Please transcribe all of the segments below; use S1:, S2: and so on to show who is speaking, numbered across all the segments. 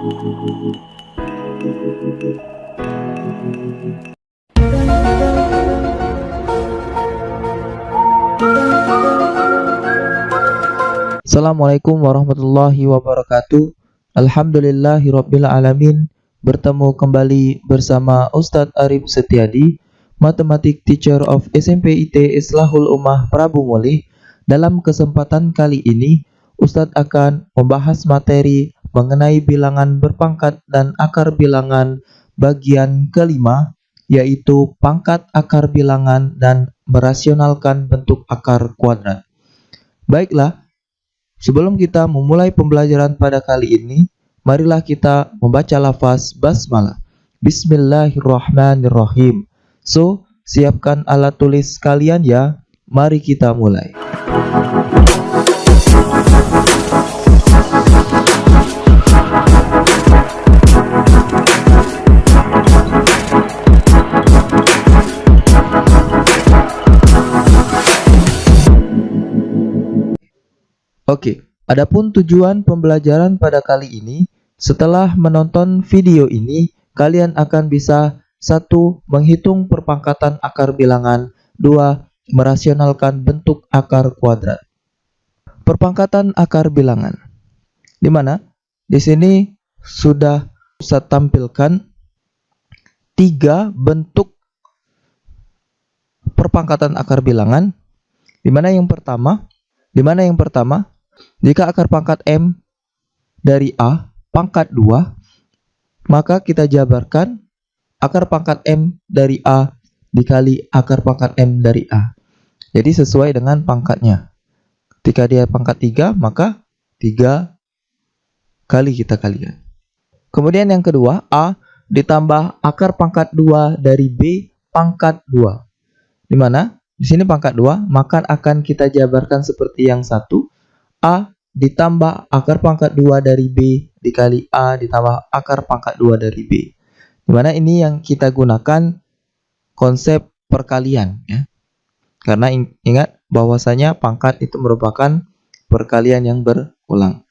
S1: Assalamualaikum warahmatullahi wabarakatuh. Alhamdulillahirabbil alamin. Bertemu kembali bersama Ustadz Arif Setiadi, Matematik Teacher of SMP IT Islahul Ummah Prabu Mulih. Dalam kesempatan kali ini, Ustadz akan membahas materi mengenai bilangan berpangkat dan akar bilangan bagian kelima, yaitu pangkat akar bilangan dan merasionalkan bentuk akar kuadrat. Baiklah, sebelum kita memulai pembelajaran pada kali ini, marilah kita membaca lafaz basmalah. Bismillahirrahmanirrahim. So, siapkan alat tulis kalian ya. Mari kita mulai. Oke, adapun tujuan pembelajaran pada kali ini, setelah menonton video ini, kalian akan bisa 1. Menghitung perpangkatan akar bilangan, 2. Merasionalkan bentuk akar kuadrat. Perpangkatan akar bilangan. Di mana? Di sini sudah saya tampilkan 3 bentuk perpangkatan akar bilangan. Di mana yang pertama? Jika akar pangkat M dari A pangkat 2, maka kita jabarkan akar pangkat M dari A dikali akar pangkat M dari A. Jadi sesuai dengan pangkatnya. Ketika dia pangkat 3, maka 3 kali kita kalikan. Kemudian yang kedua, A ditambah akar pangkat 2 dari B pangkat 2. Di mana? Di sini pangkat 2, maka akan kita jabarkan seperti yang satu. A ditambah akar pangkat 2 dari B dikali A ditambah akar pangkat 2 dari B. Dimana ini yang kita gunakan konsep perkalian ya. Karena ingat bahwasanya pangkat itu merupakan perkalian yang berulang.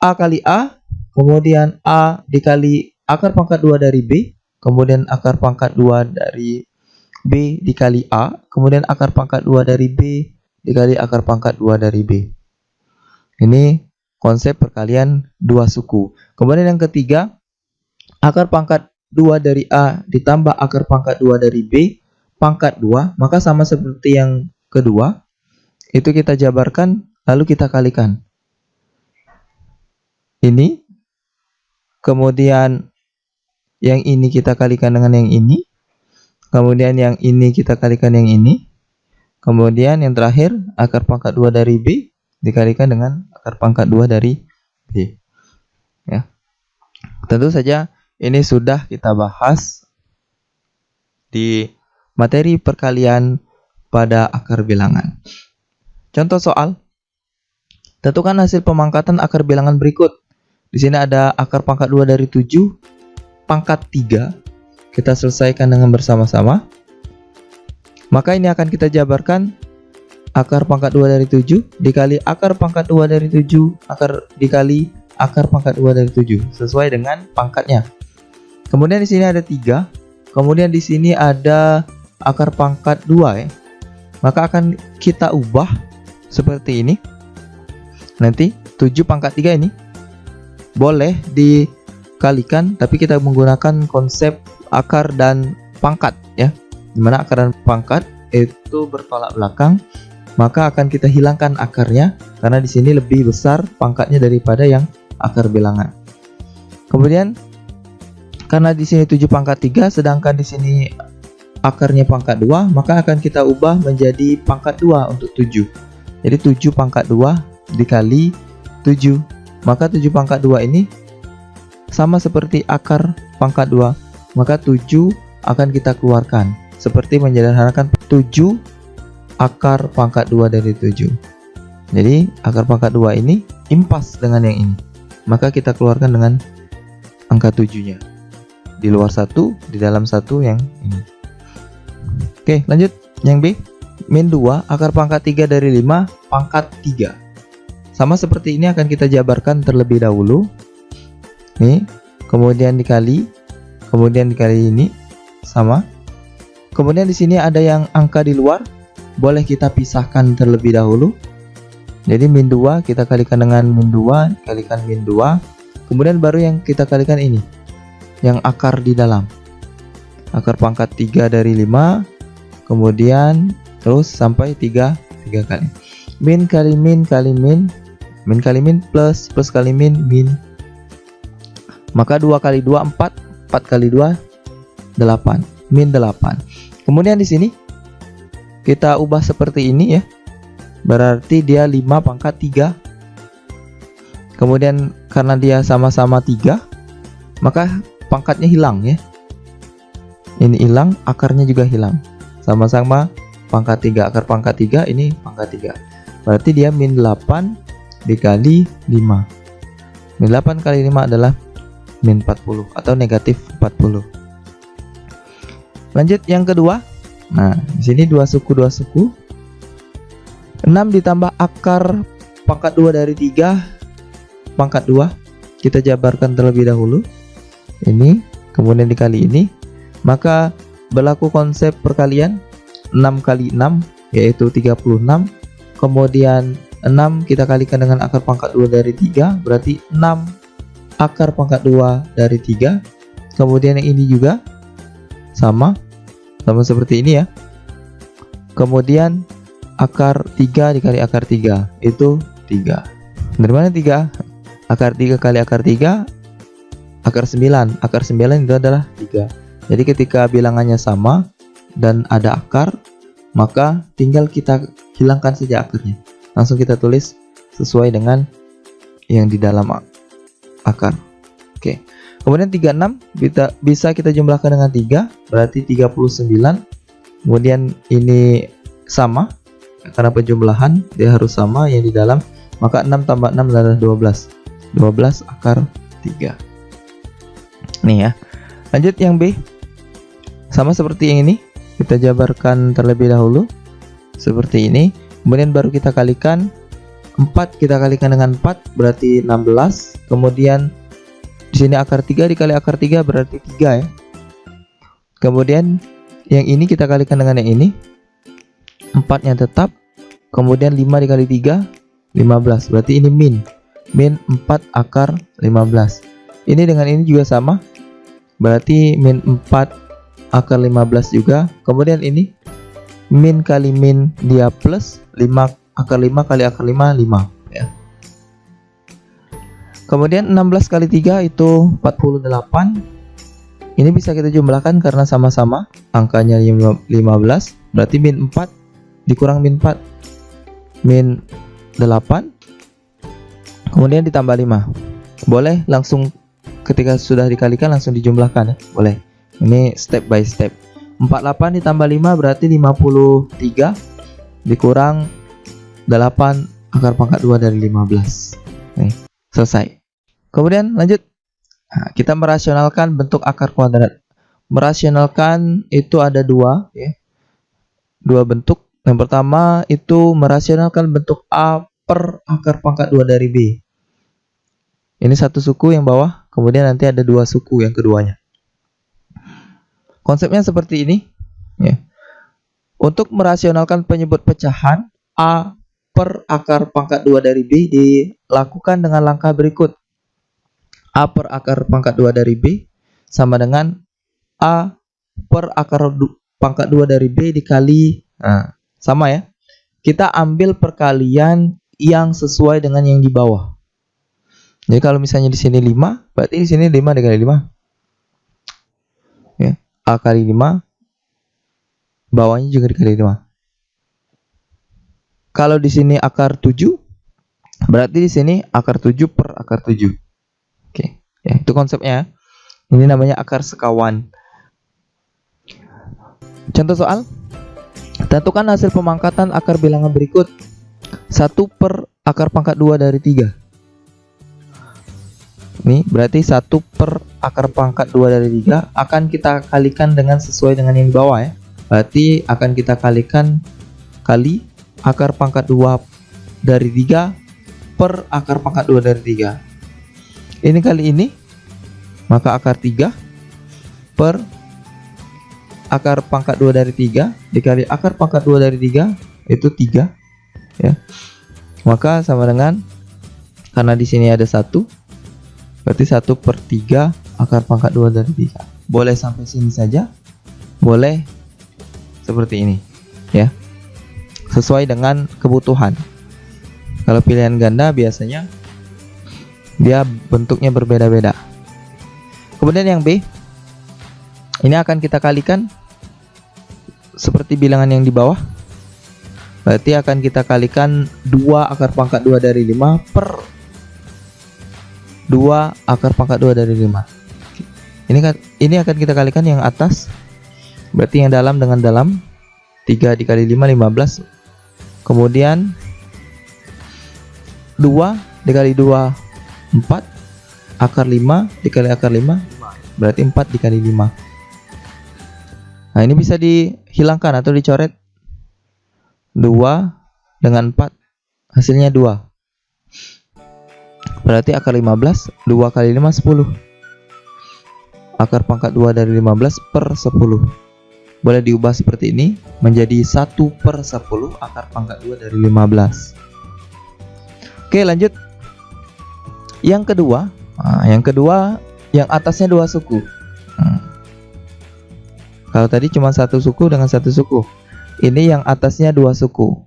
S1: A kali A, kemudian A dikali akar pangkat 2 dari B, kemudian akar pangkat 2 dari B dikali A, kemudian akar pangkat 2 dari B dikali akar pangkat 2 dari B. Ini konsep perkalian 2 suku. Kemudian yang ketiga, akar pangkat 2 dari A ditambah akar pangkat 2 dari B pangkat 2, maka sama seperti yang kedua. Itu kita jabarkan lalu kita kalikan. Ini, kemudian yang ini kita kalikan dengan yang ini, kemudian yang ini kita kalikan yang ini, kemudian yang terakhir akar pangkat 2 dari B dikalikan dengan akar pangkat 2 dari B. Ya. Tentu saja ini sudah kita bahas di materi perkalian pada akar bilangan. Contoh soal. Tentukan hasil pemangkatan akar bilangan berikut. Di sini ada akar pangkat 2 dari 7 pangkat 3. Kita selesaikan dengan bersama-sama. Maka ini akan kita jabarkan akar pangkat 2 dari 7 dikali akar pangkat 2 dari 7 dikali akar pangkat 2 dari 7 sesuai dengan pangkatnya. Kemudian di sini ada 3, kemudian di sini ada akar pangkat 2 ya. Maka akan kita ubah seperti ini. Nanti 7 pangkat 3 ini boleh dikalikan, tapi kita menggunakan konsep akar dan pangkat ya. Dimana akar dan pangkat itu bertolak belakang, maka akan kita hilangkan akarnya karena di sini lebih besar pangkatnya daripada yang akar bilangan. Kemudian karena di sini 7 pangkat 3 sedangkan di sini akarnya pangkat 2, maka akan kita ubah menjadi pangkat 2 untuk 7. Jadi 7 pangkat 2 dikali 7. Maka 7 pangkat 2 ini sama seperti akar pangkat 2. Maka 7 akan kita keluarkan. Seperti menyederhanakan 7 akar pangkat 2 dari 7. Jadi akar pangkat 2 ini impas dengan yang ini. Maka kita keluarkan dengan angka 7-nya. Di luar 1, di dalam 1 yang ini. Oke, lanjut. Yang B. Min 2 akar pangkat 3 dari 5 pangkat 3. Sama seperti ini akan kita jabarkan terlebih dahulu. Nih, kemudian dikali ini sama. Kemudian di sini ada yang angka di luar, boleh kita pisahkan terlebih dahulu. Jadi min 2 kita kalikan dengan min 2 kalikan min 2. Kemudian baru yang kita kalikan ini, yang akar di dalam. Akar pangkat 3 dari 5. Kemudian terus sampai 3 kali. Min kali min kali min, min kali min plus kali min, min. Maka 2 kali 2 4, 4 kali 2 8, min 8. Kemudian di sini kita ubah seperti ini ya. Berarti dia 5 pangkat 3. Kemudian karena dia sama-sama 3, maka pangkatnya hilang ya. Ini hilang, akarnya juga hilang. Sama-sama pangkat 3, akar pangkat 3, ini pangkat 3. Berarti dia min 8 dikali 5. Min 8 kali 5 adalah min 40 atau negatif 40. Lanjut yang kedua. Nah, di sini 2 suku. 6 ditambah akar pangkat 2 dari 3 pangkat 2. Kita jabarkan terlebih dahulu. Ini, kemudian dikali ini. Maka berlaku konsep perkalian. 6 kali 6 yaitu 36. Kemudian 6 kita kalikan dengan akar pangkat 2 dari 3, berarti 6 akar pangkat 2 dari 3. Kemudian yang ini juga sama seperti ini ya. Kemudian akar 3 dikali akar 3 itu 3. Dari mana 3? Akar 3 kali akar 3 akar 9. Akar 9 itu adalah 3. Jadi ketika bilangannya sama dan ada akar, maka tinggal kita hilangkan saja akarnya. Langsung kita tulis sesuai dengan yang di dalam akar. Oke. Kemudian 36 bisa kita jumlahkan dengan 3, berarti 39. Kemudian ini sama, karena penjumlahan dia harus sama yang di dalam, maka 6 tambah 6 adalah 12. 12 akar 3. Nih ya. Lanjut yang B. Sama seperti yang ini, kita jabarkan terlebih dahulu seperti ini. Kemudian baru kita kalikan 4, kita kalikan dengan 4 berarti 16. Kemudian di sini akar 3 dikali akar 3 berarti 3 ya. Kemudian yang ini kita kalikan dengan yang ini, 4-nya tetap. Kemudian 5 dikali 3 15, berarti ini min 4 akar 15. Ini dengan ini juga sama, berarti min 4 akar 15 juga. Kemudian ini min kali min dia plus 5 akar 5 kali akar 5 5 ya. Kemudian 16 kali 3 itu 48. Ini bisa kita jumlahkan karena sama-sama angkanya 15, berarti min 4 dikurang min 4 min 8. Kemudian ditambah 5. Boleh langsung ketika sudah dikalikan langsung dijumlahkan ya, boleh. Ini step by step. 48 ditambah 5 berarti 53 dikurang 8 akar pangkat 2 dari 15. Nih, selesai. Kemudian lanjut. Nah, kita merasionalkan bentuk akar kuadrat. Merasionalkan itu ada 2 ya. 2 bentuk. Yang pertama itu merasionalkan bentuk A per akar pangkat 2 dari B. Ini satu suku yang bawah, kemudian nanti ada 2 suku yang keduanya. Konsepnya seperti ini ya. Untuk merasionalkan penyebut pecahan A per akar pangkat 2 dari B dilakukan dengan langkah berikut. A per akar pangkat 2 dari B sama dengan A per akar pangkat 2 dari B dikali, nah, sama ya. Kita ambil perkalian yang sesuai dengan yang di bawah. Jadi kalau misalnya di sini 5, berarti di sini 5 dikali 5. Ya. A kali 5, bawahnya juga dikali 5. Kalau di sini akar 7, berarti di sini akar 7 per akar 7. Oke, ya itu konsepnya. Ini namanya akar sekawan. Contoh soal. Tentukan hasil pemangkatan akar bilangan berikut. 1 per akar pangkat 2 dari 3. Ini berarti 1 per akar pangkat 2 dari 3 akan kita kalikan dengan sesuai dengan yang di bawah ya. Berarti akan kita kalikan kali akar pangkat 2 dari 3 per akar pangkat 2 dari 3. Ini kali ini Maka akar 3 per akar pangkat 2 dari 3 dikali akar pangkat 2 dari 3 itu 3 ya. Maka sama dengan, karena di sini ada 1, berarti 1 per 3 akar pangkat 2 dari 3. Boleh sampai sini saja, boleh seperti ini ya, sesuai dengan kebutuhan. Kalau pilihan ganda biasanya dia bentuknya berbeda-beda. Kemudian yang B, ini akan kita kalikan seperti bilangan yang di bawah. Berarti akan kita kalikan 2 akar pangkat 2 dari 5 per 2 akar pangkat 2 dari 5. Ini akan kita kalikan yang atas. Berarti yang dalam dengan dalam, 3 dikali 5, 15. Kemudian 2 dikali 2, 4. Akar 5 dikali akar 5, berarti 4 dikali 5. Nah, ini bisa dihilangkan atau dicoret. 2 dengan 4 hasilnya 2. Berarti akar 15, 2 kali 5, 10. Akar pangkat 2 dari 15 per 10. Boleh diubah seperti ini menjadi 1 per 10 akar pangkat 2 dari 15. Oke, lanjut. Yang kedua, yang atasnya 2 suku. Kalau tadi cuma 1 suku dengan 1 suku. Ini yang atasnya 2 suku.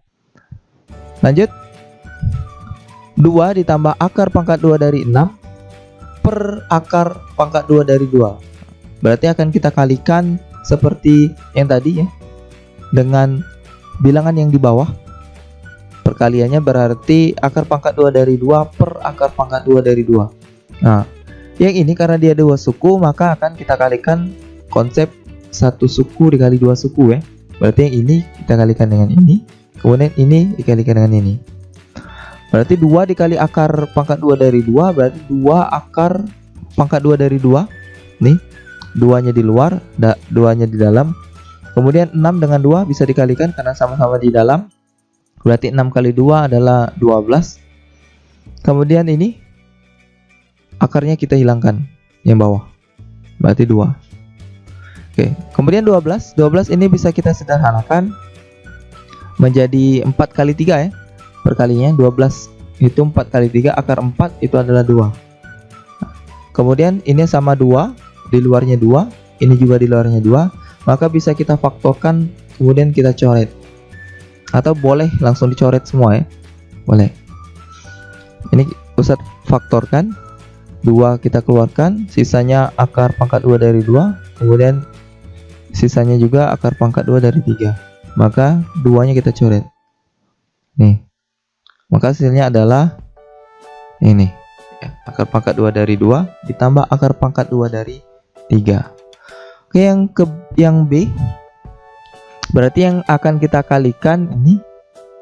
S1: Lanjut. 2 ditambah akar pangkat 2 dari 6 per akar pangkat 2 dari 2. Berarti akan kita kalikan seperti yang tadi ya, dengan bilangan yang di bawah. Perkaliannya berarti akar pangkat 2 dari 2 per akar pangkat 2 dari 2. Nah, yang ini karena dia 2 suku, maka akan kita kalikan konsep 1 suku dikali 2 suku ya. Berarti yang ini kita kalikan dengan ini, kemudian ini dikalikan dengan ini. Berarti 2 dikali akar pangkat 2 dari 2 berarti 2 akar pangkat 2 dari 2. Nih, 2-nya di luar, 2-nya di dalam. Kemudian 6 dengan 2 bisa dikalikan karena sama-sama di dalam. Berarti 6 kali 2 adalah 12. Kemudian ini akarnya kita hilangkan yang bawah. Berarti 2. Oke, kemudian 12 ini bisa kita sederhanakan menjadi 4 kali 3 ya. Perkalinya 12 itu 4 kali 3, akar 4 itu adalah 2. Kemudian ini sama 2, di luarnya 2, ini juga di luarnya 2, maka bisa kita faktorkan kemudian kita coret. Atau boleh langsung dicoret semua ya. Boleh. Ini Ustadz faktorkan, 2 kita keluarkan, sisanya akar pangkat 2 dari 2, kemudian sisanya juga akar pangkat 2 dari 3. Maka 2-nya kita coret. Nih. Maka hasilnya adalah ini ya, akar pangkat 2 dari 2 ditambah akar pangkat 2 dari 3. Oke, yang B berarti yang akan kita kalikan ini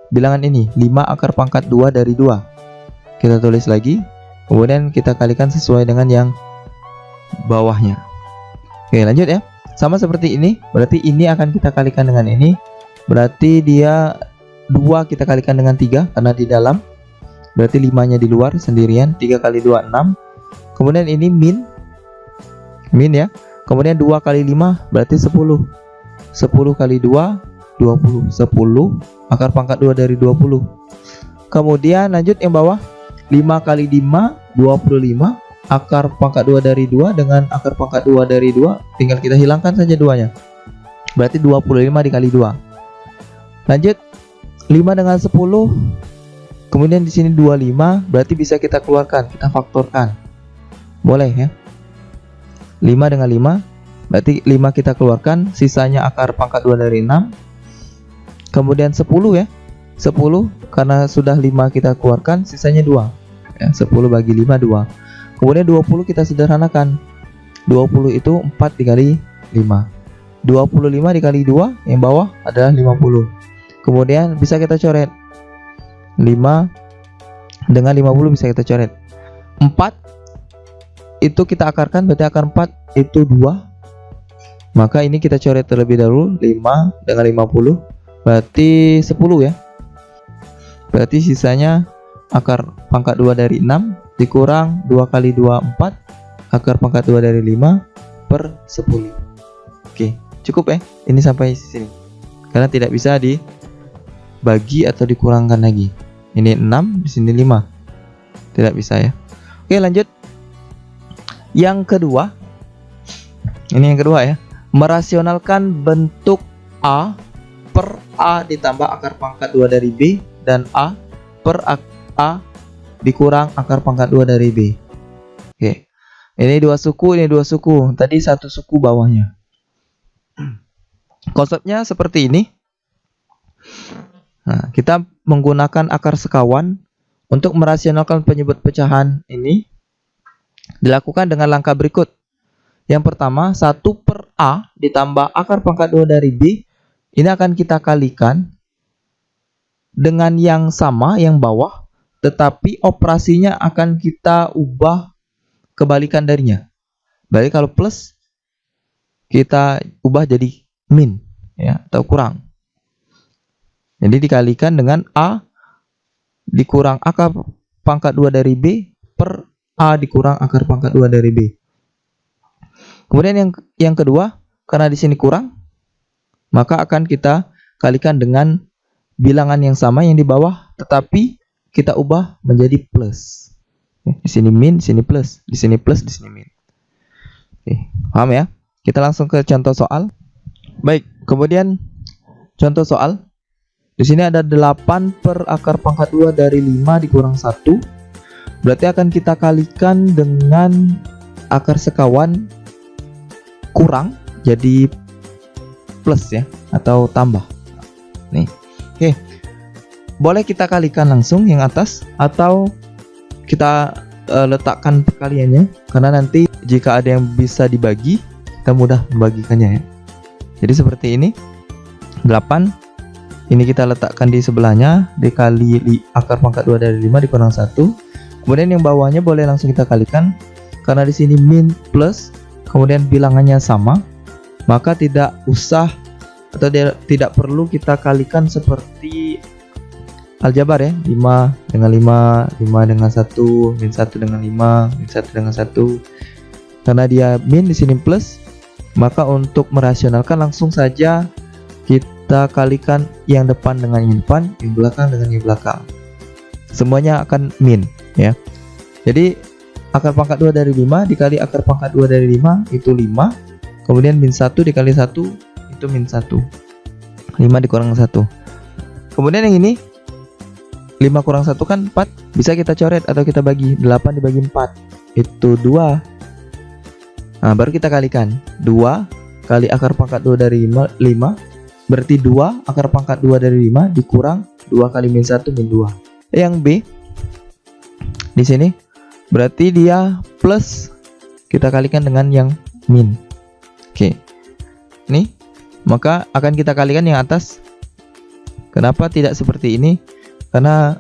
S1: bilangan ini 5 akar pangkat 2 dari 2. Kita tulis lagi, kemudian kita kalikan sesuai dengan yang bawahnya. Oke, lanjut ya. Sama seperti ini, berarti ini akan kita kalikan dengan ini. Berarti dia 2 kita kalikan dengan 3 karena di dalam. Berarti 5-nya di luar sendirian. 3 kali 2 6. Kemudian ini min ya. Kemudian 2 kali 5 berarti 10. 10 kali 2 20. 10 akar pangkat 2 dari 20. Kemudian lanjut yang bawah. 5 kali 5 25. Akar pangkat 2 dari 2 dengan akar pangkat 2 dari 2 tinggal kita hilangkan saja 2-nya. Berarti 25 dikali 2. Lanjut 5 dengan 10. Kemudian di sini 25, berarti bisa kita keluarkan, kita faktorkan. Boleh ya. 5 dengan 5, berarti 5 kita keluarkan, sisanya akar pangkat 2 dari 6. Kemudian 10 ya. 10 karena sudah 5 kita keluarkan, sisanya 2. Ya, 10 bagi 5 2. Kemudian 20 kita sederhanakan. 20 itu 4 dikali 5. 25 dikali 2 yang bawah adalah 50. Kemudian bisa kita coret. 5 dengan 50 bisa kita coret. 4 itu kita akarkan, berarti akar 4 itu 2. Maka ini kita coret terlebih dahulu. 5 dengan 50 berarti 10 ya. Berarti sisanya akar pangkat 2 dari 6 dikurang 2 kali 2 4, akar pangkat 2 dari 5 per 10. Oke, cukup ya. Ini sampai sini. Karena tidak bisa dibagi atau dikurangkan lagi. Ini 6, di sini 5. Tidak bisa ya. Oke, lanjut. Yang kedua. Ini yang kedua ya. Merasionalkan bentuk A per A ditambah akar pangkat 2 dari B dan A per A dikurang akar pangkat 2 dari B. Oke. Ini dua suku, ini dua suku. Tadi satu suku bawahnya. Konsepnya seperti ini. Nah, kita menggunakan akar sekawan untuk merasionalkan penyebut pecahan ini dilakukan dengan langkah berikut. Yang pertama, 1 per A ditambah akar pangkat 2 dari B. Ini akan kita kalikan dengan yang sama, yang bawah. Tetapi operasinya akan kita ubah kebalikan darinya. Berarti kalau plus, kita ubah jadi min, ya, atau kurang. Jadi dikalikan dengan A dikurang akar pangkat 2 dari B per A dikurang akar pangkat 2 dari B. Kemudian yang kedua, karena di sini kurang, maka akan kita kalikan dengan bilangan yang sama yang di bawah, tetapi kita ubah menjadi plus. Di sini min, di sini plus, di sini plus, di sini min. Oke, paham ya? Kita langsung ke contoh soal. Baik, kemudian contoh soal. Di sini ada 8 per akar pangkat 2 dari 5 dikurang 1. Berarti akan kita kalikan dengan akar sekawan kurang jadi plus ya, atau tambah. Nih. Oke. Boleh kita kalikan langsung yang atas atau kita letakkan perkaliannya, karena nanti jika ada yang bisa dibagi, kita mudah membagikannya ya. Jadi seperti ini. 8 ini kita letakkan di sebelahnya, dikali akar pangkat 2 dari 5 dikurang 1. Kemudian yang bawahnya boleh langsung kita kalikan, karena di sini min plus, kemudian bilangannya sama, maka tidak usah atau tidak perlu kita kalikan seperti aljabar ya, 5 dengan 5, 5 dengan 1, min 1 dengan 5, min 1 dengan 1. Karena dia min di sini plus, maka untuk merasionalkan langsung saja kita kalikan yang depan dengan yang depan, yang belakang dengan yang belakang. Semuanya akan min ya. Jadi akar pangkat 2 dari 5 dikali akar pangkat 2 dari 5 itu 5. Kemudian min 1 dikali 1 itu min 1. 5 dikurang 1. Kemudian yang ini 5 kurang 1 kan 4. Bisa kita coret atau kita bagi. 8 dibagi 4 itu 2. Nah, baru kita kalikan. 2 kali akar pangkat 2 dari 5 berarti 2 akar pangkat 2 dari 5 dikurang 2 kali min 1 min 2. Yang B di sini berarti dia plus, kita kalikan dengan yang min. Oke. Nih, maka akan kita kalikan yang atas. Kenapa tidak seperti ini? Karena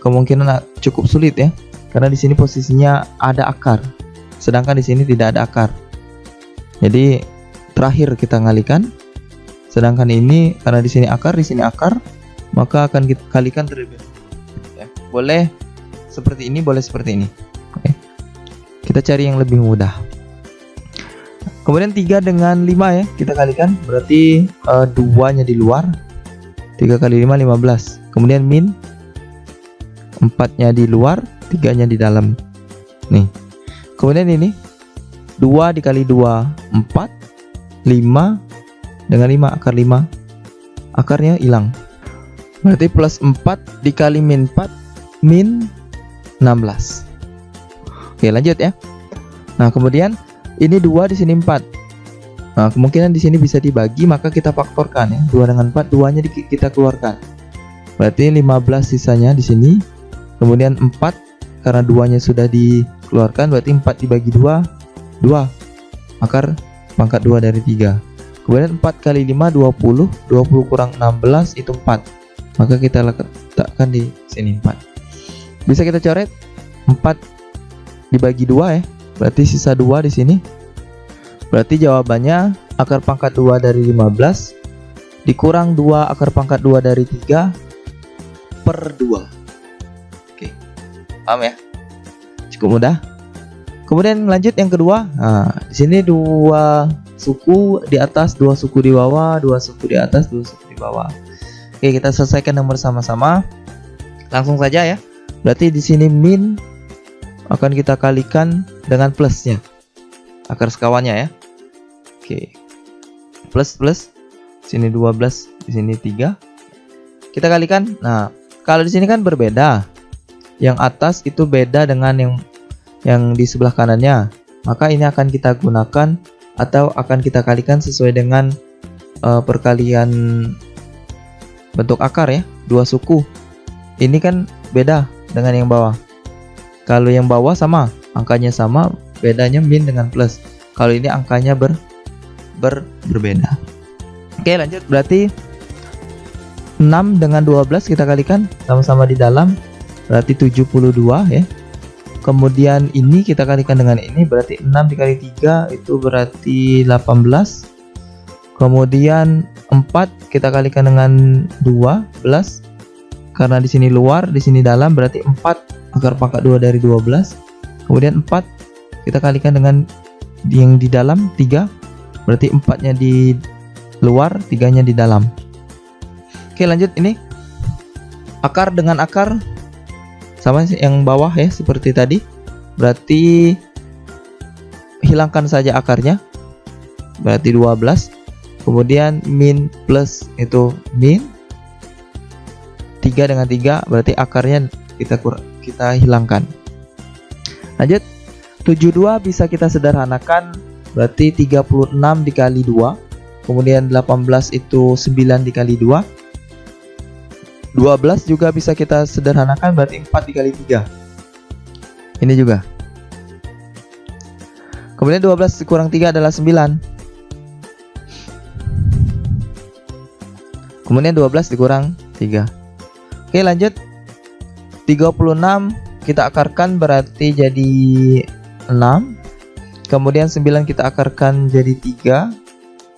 S1: kemungkinan cukup sulit ya. Karena di sini posisinya ada akar, sedangkan di sini tidak ada akar. Jadi terakhir kita ngalikan. Sedangkan ini karena di sini akar, maka akan kita kalikan terlebih dahulu. Ya. Boleh seperti ini, boleh seperti ini. Oke. Kita cari yang lebih mudah. Kemudian 3 dengan 5 ya, kita kalikan. Berarti 2-nya di luar. 3 kali 5, 15. Kemudian min 4-nya di luar, 3-nya di dalam. Nih. Kemudian ini 2 dikali 2, 4. 5 dengan 5, akar 5. Akarnya hilang. Berarti plus 4 dikali min 4, min 16. Oke, lanjut ya. Nah, kemudian ini 2 di sini 4. Nah, kemungkinan di sini bisa dibagi, maka kita faktorkan ya. 2 dengan 4, 2-nya kita keluarkan. Berarti 15 sisanya di sini. Kemudian 4 karena 2-nya sudah dikeluarkan, berarti 4 dibagi 2, 2. Akar pangkat 2 dari 3. Kemudian 4 kali 5, 20. 20 kurang 16 itu 4. Maka kita letakkan di sini 4. Bisa kita coret. 4 dibagi 2 ya. Berarti sisa 2 di sini. Berarti jawabannya akar pangkat 2 dari 15 dikurang 2 akar pangkat 2 dari 3 per 2. Oke. Paham ya? Cukup mudah. Kemudian lanjut yang kedua. Nah, di sini 2 suku di atas, 2 suku di bawah, 2 suku di atas, 2 suku di bawah. Oke, kita selesaikan yang bersama-sama. Langsung saja ya. Berarti di sini min akan kita kalikan dengan plusnya. Akar sekawannya ya. Oke. Plus. Sini 12, di sini 3. Kita kalikan. Nah, kalau di sini kan berbeda. Yang atas itu beda dengan yang di sebelah kanannya. Maka ini akan kita gunakan atau akan kita kalikan sesuai dengan perkalian bentuk akar ya. 2 suku. Ini kan beda dengan yang bawah. Kalau yang bawah sama, angkanya sama, bedanya min dengan plus. Kalau ini angkanya berbeda. Oke, lanjut. Berarti 6 dengan 12 kita kalikan, sama-sama di dalam, berarti 72 ya. Kemudian ini kita kalikan dengan ini, berarti 6 dikali 3 itu berarti 18. Kemudian 4 kita kalikan dengan 12. Karena di sini luar, di sini dalam, berarti 4 akar pangkat 2 dari 12. Kemudian 4 kita kalikan dengan yang di dalam 3. Berarti 4-nya di luar, 3-nya di dalam. Oke, lanjut. Ini akar dengan akar sama yang bawah ya, seperti tadi. Berarti hilangkan saja akarnya, berarti 12. Kemudian min plus itu min, 3 dengan 3 berarti akarnya kita hilangkan. Lanjut. 72 bisa kita sederhanakan, berarti 36 dikali 2. Kemudian 18 itu 9 dikali 2. 12 juga bisa kita sederhanakan, berarti 4 dikali 3. Ini juga. Kemudian 12 kurang 3 adalah 9. Kemudian 12 dikurang 3. Oke, lanjut. 36 kita akarkan, berarti jadi 6. Kemudian 9 kita akarkan jadi 3.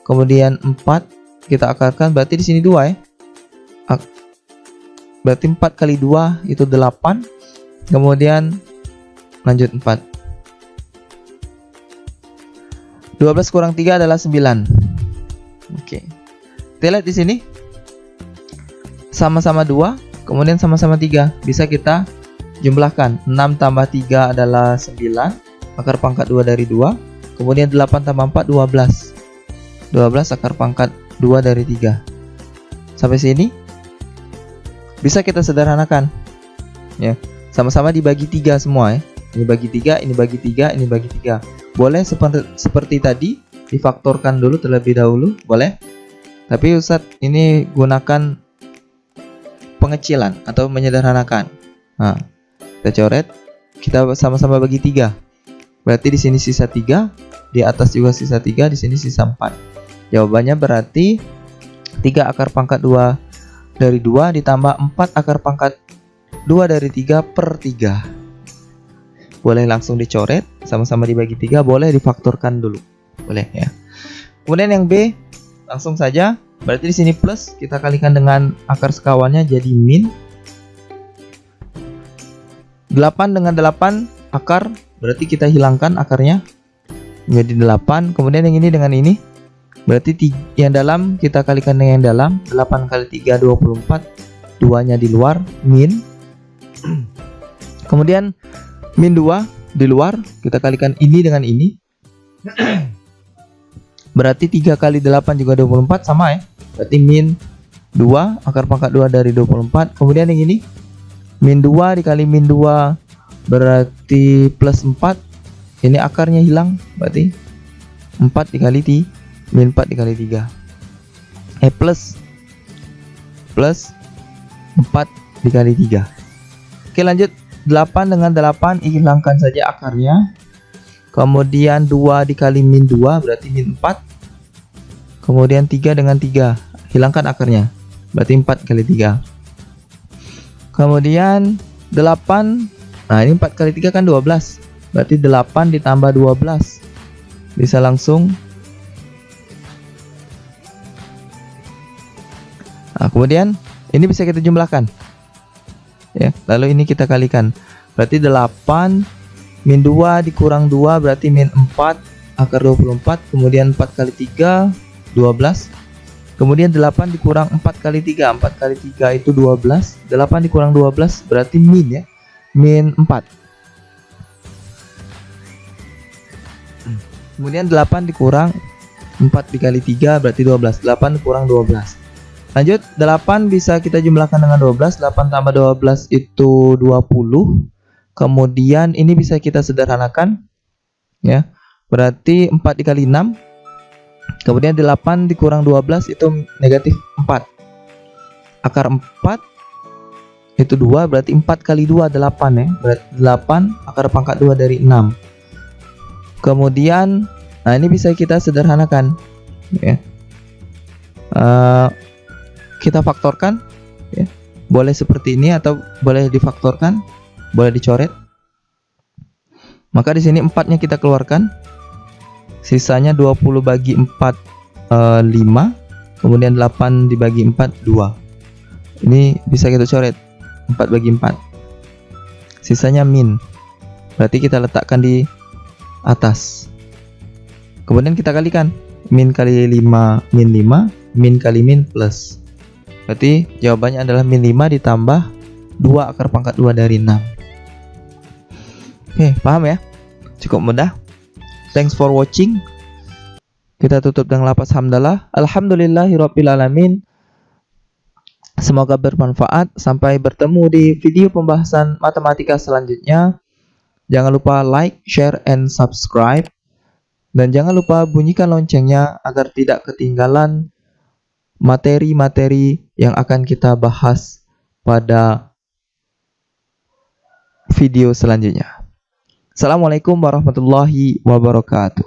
S1: Kemudian 4 kita akarkan, berarti di sini 2 ya. Berarti 4 kali 2 itu 8. Kemudian lanjut 4. 12 kurang 3 adalah 9. Oke. Kita lihat di sini. Sama-sama 2, kemudian sama-sama 3. Bisa kita jumlahkan. 6 tambah 3 adalah 9. Akar pangkat 2 dari 2. Kemudian 8 tambah 4 12. 12 akar pangkat 2 dari 3. Sampai sini bisa kita sederhanakan ya. Sama-sama dibagi 3 semua ya. Ini bagi 3, ini bagi 3, ini bagi 3. Boleh seperti tadi difaktorkan dulu terlebih dahulu, boleh. Tapi Ustadz ini gunakan pengecilan atau menyederhanakan. Nah, kita coret, kita sama-sama bagi 3. Berarti di sini sisa 3, di atas juga sisa 3, di sini sisa 4. Jawabannya berarti 3 akar pangkat 2 dari 2 ditambah 4 akar pangkat 2 dari 3 per 3. Boleh langsung dicoret, sama-sama dibagi 3, boleh difaktorkan dulu. Boleh ya. Kemudian yang B, langsung saja. Berarti di sini plus, kita kalikan dengan akar sekawannya jadi min. 8 dengan 8 akar, berarti kita hilangkan akarnya menjadi 8. Kemudian yang ini dengan ini, berarti yang dalam kita kalikan dengan yang dalam. 8 kali 3 24. 2-nya di luar, min. Kemudian min 2 di luar, kita kalikan ini dengan ini. Berarti 3 kali 8 juga 24, sama ya. Berarti min 2 akar pangkat 2 dari 24. Kemudian yang ini min 2 dikali min 2 berarti plus 4. Ini akarnya hilang, berarti 4 dikali min 4 dikali 3. Plus 4 dikali 3. Oke, lanjut. 8 dengan 8 hilangkan saja akarnya. Kemudian 2 dikali min 2 berarti min 4. Kemudian 3 dengan 3 hilangkan akarnya, berarti 4 kali 3. Kemudian 8. Nah, ini 4 kali 3 kan 12. Berarti 8 ditambah 12. Bisa langsung. Nah, kemudian ini bisa kita jumlahkan. Ya, lalu ini kita kalikan. Berarti 8 Min 2 dikurang 2 berarti min 4 akar 24. Kemudian 4 kali 3 12. Kemudian 8 dikurang 4 kali 3. 4 kali 3 itu 12. 8 dikurang 12 berarti min ya. Min 4. Kemudian 8 dikurang 4 dikali 3 berarti 12. 8 dikurang 12. Lanjut, 8 bisa kita jumlahkan dengan 12. 8 tambah 12 itu 20. Kemudian ini bisa kita sederhanakan ya. Berarti 4 dikali 6. Kemudian 8 dikurang 12 itu negatif 4. Akar 4 itu 2 berarti 4 kali 2 8 ya. Berarti 8 akar pangkat 2 dari 6. Kemudian nah ini bisa kita sederhanakan ya. Kita faktorkan ya. Boleh seperti ini atau boleh difaktorkan, boleh dicoret. Maka di sini 4-nya kita keluarkan. Sisanya 20 bagi 4 5. Kemudian 8 dibagi 4 2. Ini bisa kita coret 4 bagi 4. Sisanya min. Berarti kita letakkan di atas. Kemudian kita kalikan. Min kali 5 min 5. Min kali min plus. Berarti jawabannya adalah min 5 ditambah 2 akar pangkat 2 dari 6. Oke, paham ya? Cukup mudah. Thanks for watching. Kita tutup dengan lafaz hamdalah. Alhamdulillahirabbil alamin. Semoga bermanfaat. Sampai bertemu di video pembahasan matematika selanjutnya. Jangan lupa like, share, and subscribe. Dan jangan lupa bunyikan loncengnya agar tidak ketinggalan materi-materi yang akan kita bahas pada video selanjutnya. Assalamualaikum warahmatullahi wabarakatuh.